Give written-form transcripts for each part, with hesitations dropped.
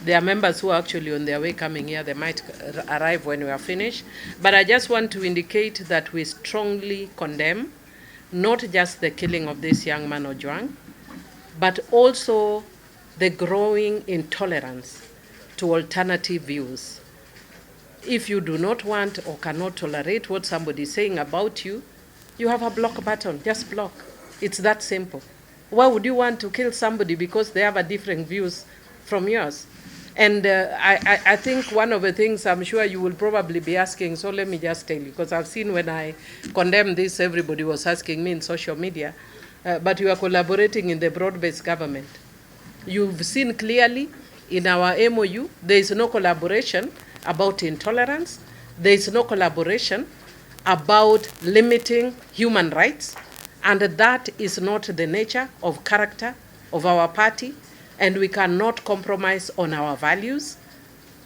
There are members who are actually on their way coming here. They might arrive when we are finished. But I just want to indicate that we strongly condemn not just the killing of this young man Ojwang, but also the growing intolerance to alternative views. If you do not want or cannot tolerate what somebody is saying about you, you have a block button. Just block. It's that simple. Why would you want to kill somebody because they have a different views from yours? And I think one of the things I'm sure you will probably be asking, so let me just tell you, because I've seen when I condemned this, everybody was asking me in social media, but you are collaborating in the broad-based government. You've seen clearly in our MOU, there is no collaboration about intolerance. There is no collaboration about limiting human rights. And that is not the nature of character of our party. And we cannot compromise on our values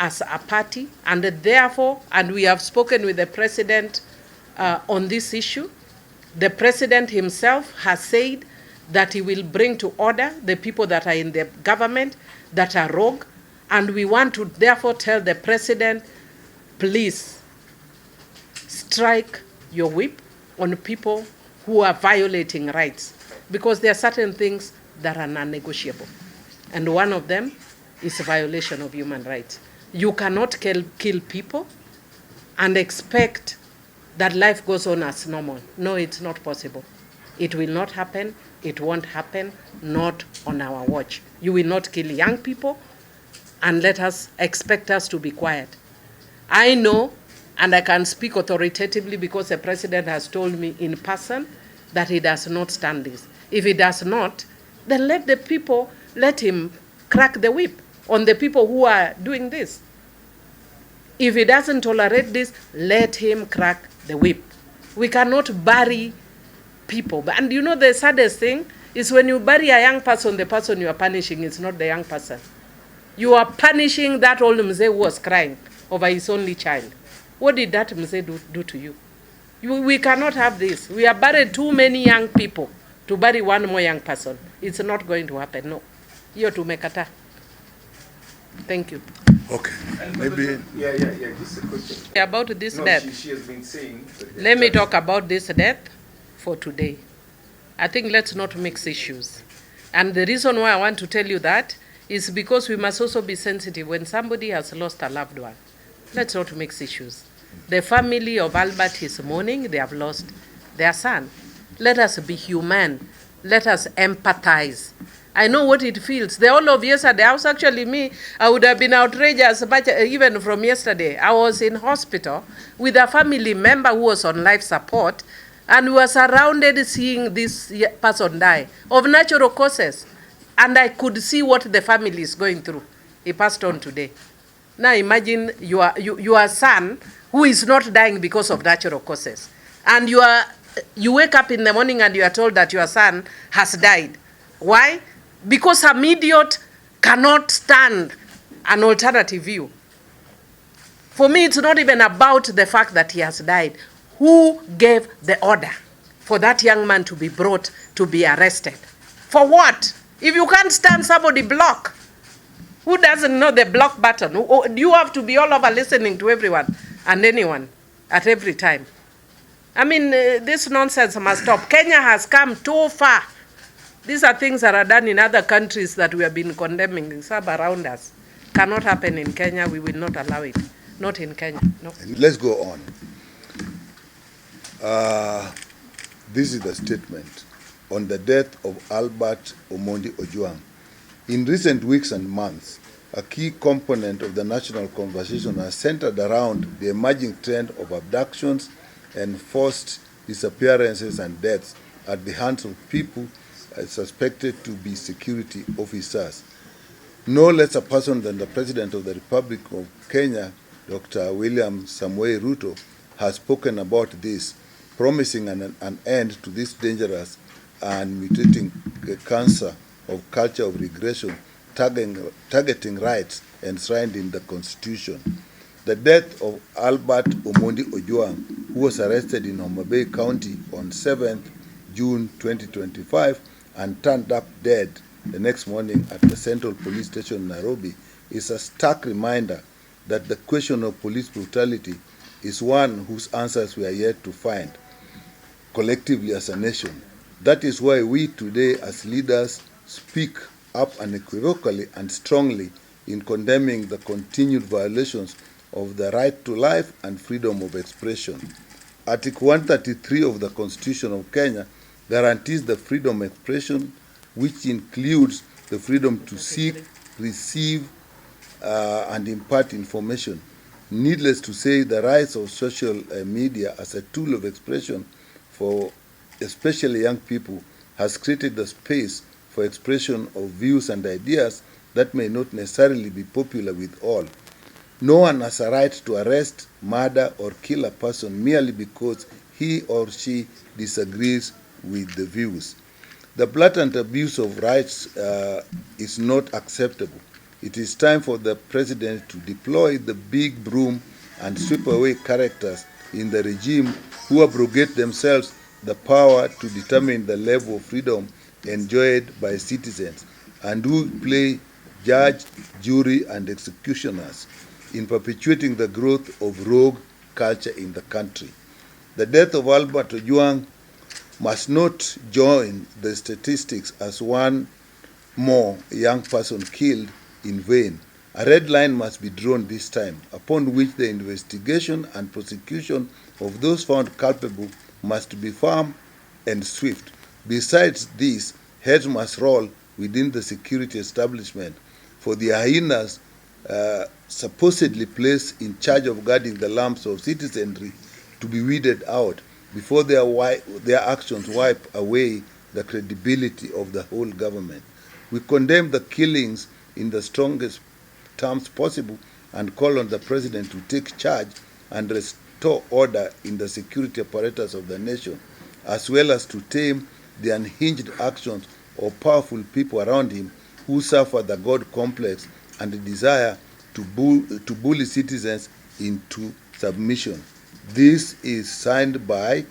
as a party. And therefore, and we have spoken with the president on this issue. The president himself has said that he will bring to order the people that are in the government that are rogue. And we want to therefore tell the president, please strike your whip on people who are violating rights, because there are certain things that are non-negotiable. And one of them is a violation of human rights. You cannot kill people and expect that life goes on as normal. No, it's not possible. It will not happen. It won't happen, not on our watch. You will not kill young people and expect us to be quiet. I know, and I can speak authoritatively because the president has told me in person that he does not stand this. If he does not, then let him crack the whip on the people who are doing this. If he doesn't tolerate this, let him crack the whip. We cannot bury people. And you know the saddest thing is when you bury a young person, the person you are punishing is not the young person. You are punishing that old Mzee who was crying over his only child. What did that Mzee do to you? We cannot have this. We have buried too many young people to bury one more young person. It's not going to happen, no. Hiyo tumekataa. Thank you. Okay. And Maybe. Yeah. Just a question. About this death. She has been saying. Let me talk about this death for today. I think let's not mix issues. And the reason why I want to tell you that is because we must also be sensitive when somebody has lost a loved one. Let's not mix issues. The family of Albert is mourning. They have lost their son. Let us be human. Let us empathize. I know what it feels. The whole of yesterday, I would have been outraged much, even from yesterday. I was in hospital with a family member who was on life support, and we were surrounded seeing this person die of natural causes. And I could see what the family is going through. He passed on today. Now imagine your son who is not dying because of natural causes. And you wake up in the morning and you are told that your son has died. Why? Because some idiot cannot stand an alternative view. For me, it's not even about the fact that he has died. Who gave the order for that young man to be brought to be arrested? For what? If you can't stand somebody, block. Who doesn't know the block button? Do you have to be all over listening to everyone and anyone at every time? I mean, this nonsense must stop. Kenya has come too far. These are things that are done in other countries that we have been condemning. Some around us. Cannot happen in Kenya. We will not allow it. Not in Kenya. No. Let's go on. This is the statement on the death of Albert Omondi Ojwang. In recent weeks and months, a key component of the national conversation has centered around the emerging trend of abductions and forced disappearances and deaths at the hands of people suspected to be security officers. No less a person than the President of the Republic of Kenya, Dr. William Samoei Ruto, has spoken about this, promising an end to this dangerous and mutating cancer of culture of regression, targeting rights enshrined in the Constitution. The death of Albert Omondi Ojwang, who was arrested in Homa Bay County on 7th June 2025 and turned up dead the next morning at the Central Police Station in Nairobi, is a stark reminder that the question of police brutality is one whose answers we are yet to find collectively as a nation. That is why we today as leaders speak up unequivocally and strongly in condemning the continued violations of the right to life and freedom of expression. Article 133 of the Constitution of Kenya guarantees the freedom of expression, which includes the freedom to seek, receive, and impart information. Needless to say, the rise of social media as a tool of expression for especially young people has created the space for expression of views and ideas that may not necessarily be popular with all. No one has a right to arrest, murder, or kill a person merely because he or she disagrees with the views. The blatant abuse of rights is not acceptable. It is time for the president to deploy the big broom and sweep away characters in the regime who abrogate themselves the power to determine the level of freedom enjoyed by citizens and who play judge, jury, and executioners in perpetuating the growth of rogue culture in the country. The death of Albert Ojwang must not join the statistics as one more young person killed in vain. A red line must be drawn this time, upon which the investigation and prosecution of those found culpable must be firm and swift. Besides this, heads must roll within the security establishment, for the hyenas supposedly placed in charge of guarding the lamps of citizenry to be weeded out before their actions wipe away the credibility of the whole government. We condemn the killings in the strongest terms possible and call on the president to take charge and restore order in the security apparatus of the nation, as well as to tame the unhinged actions of powerful people around him who suffer the God complex and the desire to bully citizens into submission. This is signed by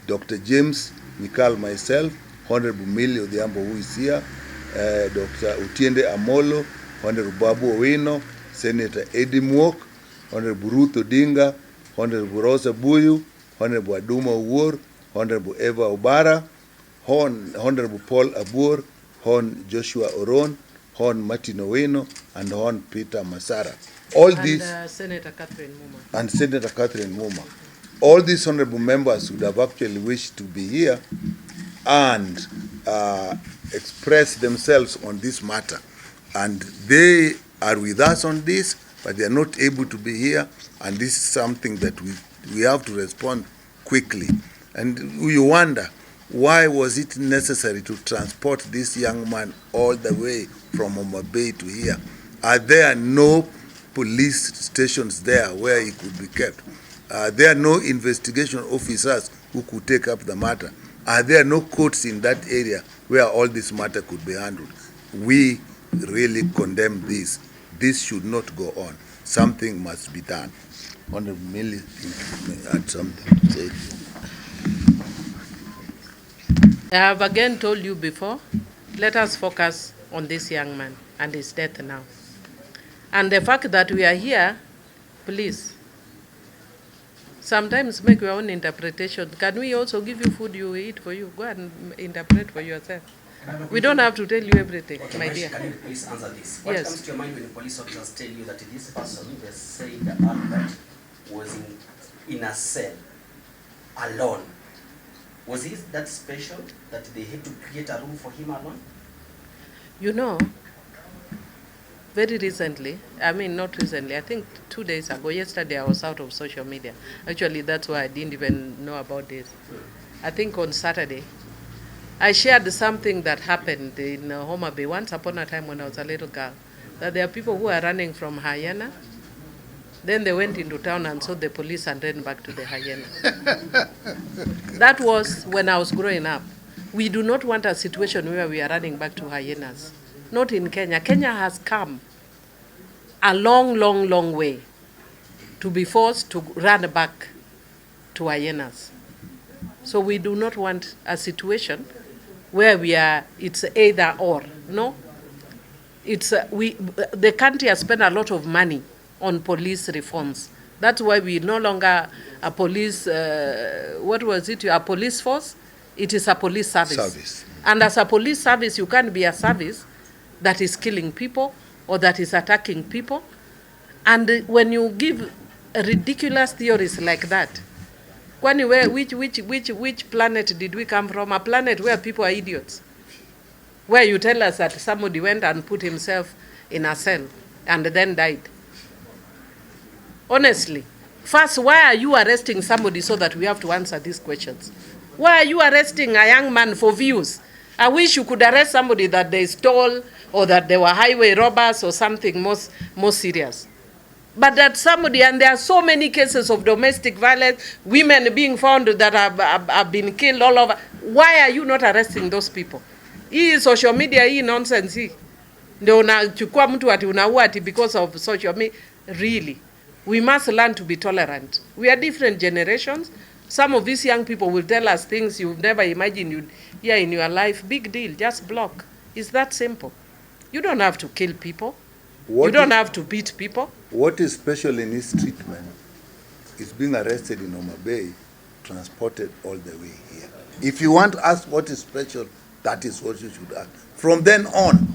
Dr. James Mikal, myself, Honorable Millie Odhiambo, who is here, Dr. Utiende Amolo, Honorable Babu Owino, Senator Eddie Mwok, Honorable Ruto Dinga, Honorable Rosa Buyu, Honorable Aduma Uwor, Honorable Eva Obara, Honorable Paul Abur, Hon Joshua Oron, Hon Martin Owino, and Hon Peter Masara. All these, Senator Catherine Muma. And Senator Catherine Muma. All these honorable members would have actually wished to be here and express themselves on this matter. And they are with us on this, but they are not able to be here, and this is something that we have to respond quickly. And you wonder, why was it necessary to transport this young man all the way from Homa Bay to here? Are there no police stations there where he could be kept? Are there no investigation officers who could take up the matter? Are there no courts in that area where all this matter could be handled? We really condemn this. This should not go on. Something must be done. Honorable Millie, add something to say. I have again told you before, let us focus on this young man and his death now. And the fact that we are here, please, sometimes make your own interpretation. Can we also give you food you eat for you? Go and interpret for yourself. We don't have to tell you everything, okay, my dear. Can you please answer this? What yes. comes to your mind when police officers tell you that this person, they say that Albert was in a cell alone? Was he that special that they had to create a room for him alone? You know, very recently, I mean not recently, I think 2 days ago, yesterday I was out of social media. Actually, that's why I didn't even know about this. I think on Saturday, I shared something that happened in Homa Bay once upon a time when I was a little girl, that there are people who are running from hyena. Then they went into town and saw the police and ran back to the hyena. That was when I was growing up. We do not want a situation where we are running back to hyenas. Not in Kenya. Kenya has come a long, long, long way to be forced to run back to hyenas. So we do not want a situation where it's either or. No. the country has spent a lot of money on police reforms. That's why we no longer a police, what was it, a police force? It is a police service. And as a police service, you can't be a service that is killing people or that is attacking people. And when you give ridiculous theories like that, which planet did we come from? A planet where people are idiots. Where you tell us that somebody went and put himself in a cell and then died. Honestly, first, why are you arresting somebody so that we have to answer these questions? Why are you arresting a young man for views? I wish you could arrest somebody that they stole or that they were highway robbers or something more serious. But that somebody, and there are so many cases of domestic violence, women being found that have been killed all over. Why are you not arresting those people? Hii social media, hii nonsense hii. Ndio unachukua mtu ati unaua ati because of social media. Really, we must learn to be tolerant. We are different generations. Some of these young people will tell us things you've never imagined you'd hear in your life. Big deal, just block. It's that simple. You don't have to kill people. You don't have to beat people. What is special in his treatment is being arrested in Homa Bay, transported all the way here. If you want to ask what is special, that is what you should ask. From then on,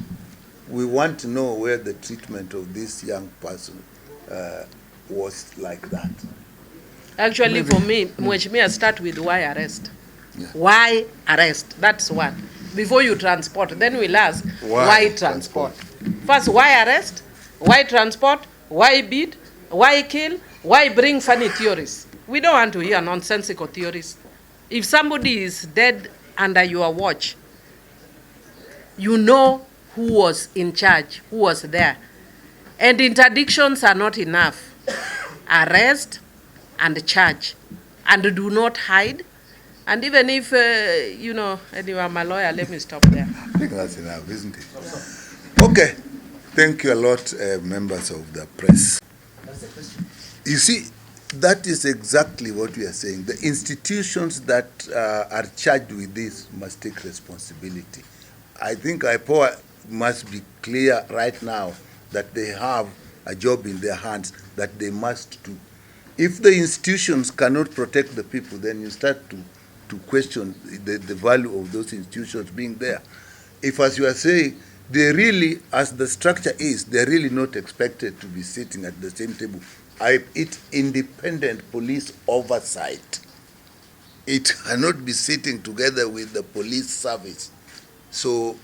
we want to know where the treatment of this young person was like that. Actually, for me, Mheshimiwa, start with why arrest. Yeah. Why arrest? That's one. Before you transport, then we'll ask why transport. First, why arrest? Why transport? Why beat? Why kill? Why bring funny theories? We don't want to hear nonsensical theories. If somebody is dead under your watch, you know who was in charge, who was there. And interdictions are not enough. Arrest and charge. And do not hide. And even if, anyway, I'm a lawyer, let me stop there. I think that's enough, isn't it? Okay. Thank you a lot, members of the press. That's the question. You see, that is exactly what we are saying. The institutions that are charged with this must take responsibility. I think IPOA must be clear right now that they have a job in their hands that they must do. If the institutions cannot protect the people, then you start to question the value of those institutions being there. If, as you are saying, they really, as the structure is, they're really not expected to be sitting at the same table. It's independent police oversight. It cannot be sitting together with the police service. So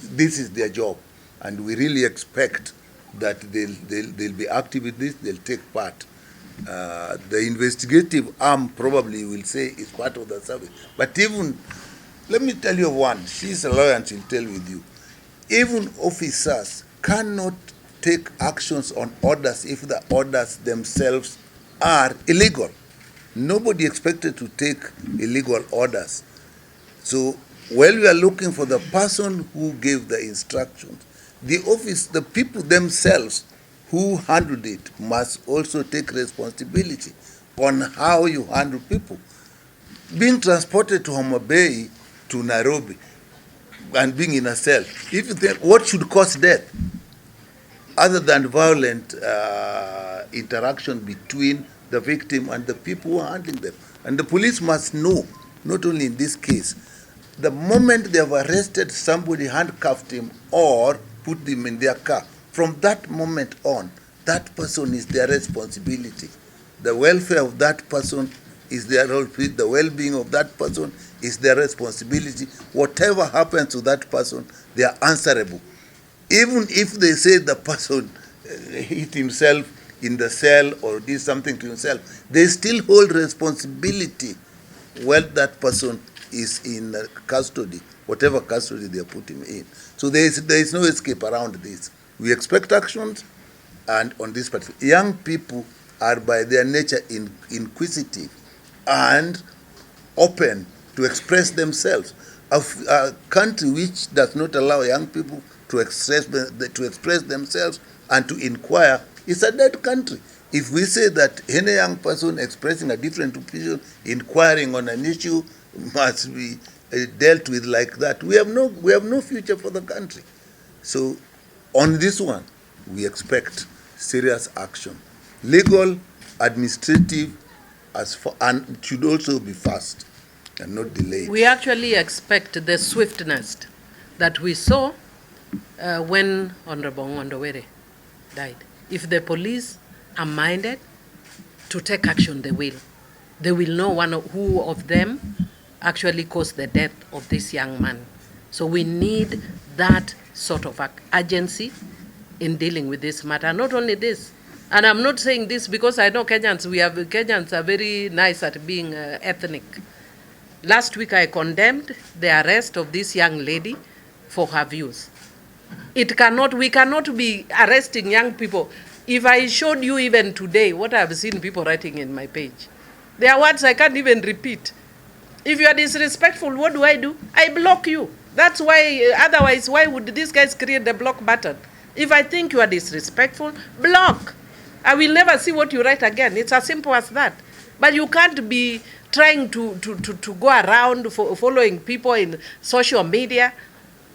this is their job, and we really expect that they'll be active with this, they'll take part. The investigative arm probably will say it's part of the service. But even, let me tell you one, she's a lawyer and she'll tell with you, even officers cannot take actions on orders if the orders themselves are illegal. Nobody expected to take illegal orders. So while we are looking for the person who gave the instructions, the people themselves who handled it must also take responsibility on how you handle people. Being transported to Homa Bay, to Nairobi, and being in a cell, what should cause death other than violent interaction between the victim and the people who are handling them? And the police must know, not only in this case, the moment they have arrested somebody, handcuffed him, or put them in their car, from that moment on, that person is their responsibility. The welfare of that person is their responsibility. The well-being of that person is their responsibility. Whatever happens to that person, they are answerable. Even if they say the person hit himself in the cell or did something to himself, they still hold responsibility while that person is in custody, whatever custody they are putting in. So there is no escape around this. We expect actions, and on this particular, young people are by their nature inquisitive and open to express themselves. A country which does not allow young people to express themselves and to inquire is a dead country. If we say that any young person expressing a different opinion, inquiring on an issue, must be dealt with like that, we have no future for the country. So On this one, we expect serious action, legal, administrative, and it should also be fast and not delayed. We actually expect the swiftness that we saw when Honorable Ngondowere died. If the police are minded to take action, they will. They will know who of them actually caused the death of this young man. So we need that sort of urgency in dealing with this matter. Not only this, and I'm not saying this because I know Kenyans are very nice at being ethnic. Last week I condemned the arrest of this young lady for her views. We cannot be arresting young people. If I showed you even today what I've seen people writing in my page, there are words I can't even repeat. If you are disrespectful, what do? I block you. That's why, otherwise, why would these guys create the block button? If I think you are disrespectful, block. I will never see what you write again. It's as simple as that. But you can't be trying to go around following people in social media.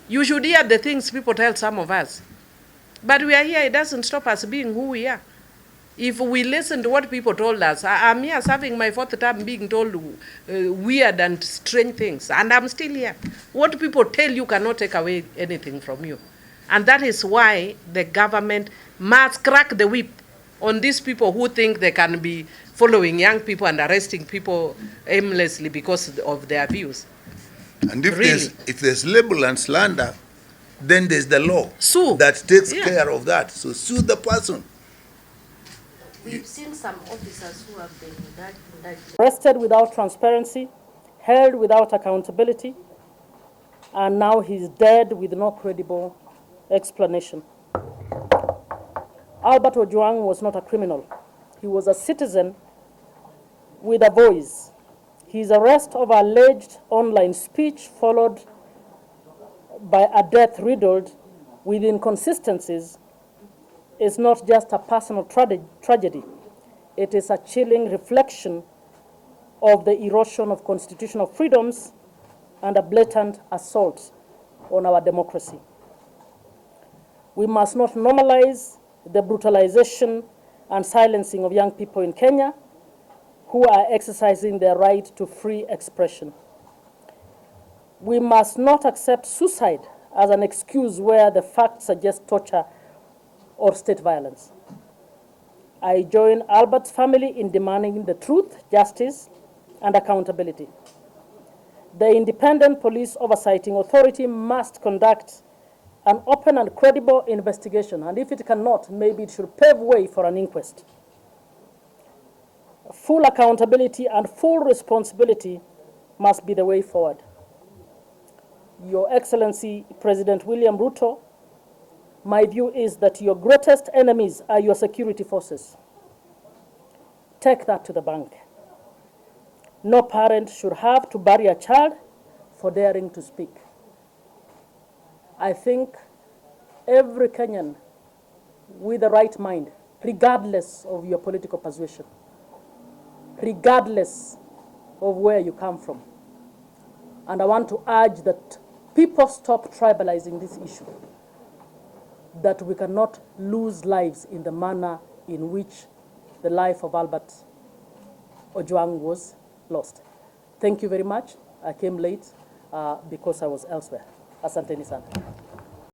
You should hear the things people tell some of us. But we are here, it doesn't stop us being who we are. If we listen to what people told us, I'm here serving my 4th term being told weird and strange things, and I'm still here. What people tell you cannot take away anything from you. And that is why the government must crack the whip on these people who think they can be following young people and arresting people aimlessly because of their views. And if there's libel and slander, then there's the law Sue. that takes care of that. So sue the person. We've seen some officers who have been indicted. Arrested without transparency, held without accountability, and now he's dead with no credible explanation. Albert Ojwang was not a criminal. He was a citizen with a voice. His arrest over alleged online speech followed by a death riddled with inconsistencies is not just a personal tragedy. It is a chilling reflection of the erosion of constitutional freedoms and a blatant assault on our democracy. We must not normalize the brutalization and silencing of young people in Kenya who are exercising their right to free expression. We must not accept suicide as an excuse where the facts suggest torture or state violence. I join Albert's family in demanding the truth, justice, and accountability. The Independent Police Oversighting Authority must conduct an open and credible investigation, and if it cannot, maybe it should pave way for an inquest. Full accountability and full responsibility must be the way forward. Your Excellency, President William Ruto, my view is that your greatest enemies are your security forces. Take that to the bank. No parent should have to bury a child for daring to speak. I think every Kenyan with the right mind, regardless of your political persuasion, regardless of where you come from, and I want to urge that people stop tribalizing this issue, that we cannot lose lives in the manner in which the life of Albert Ojwang was lost. Thank you very much. I came late because I was elsewhere. Asanteni sana.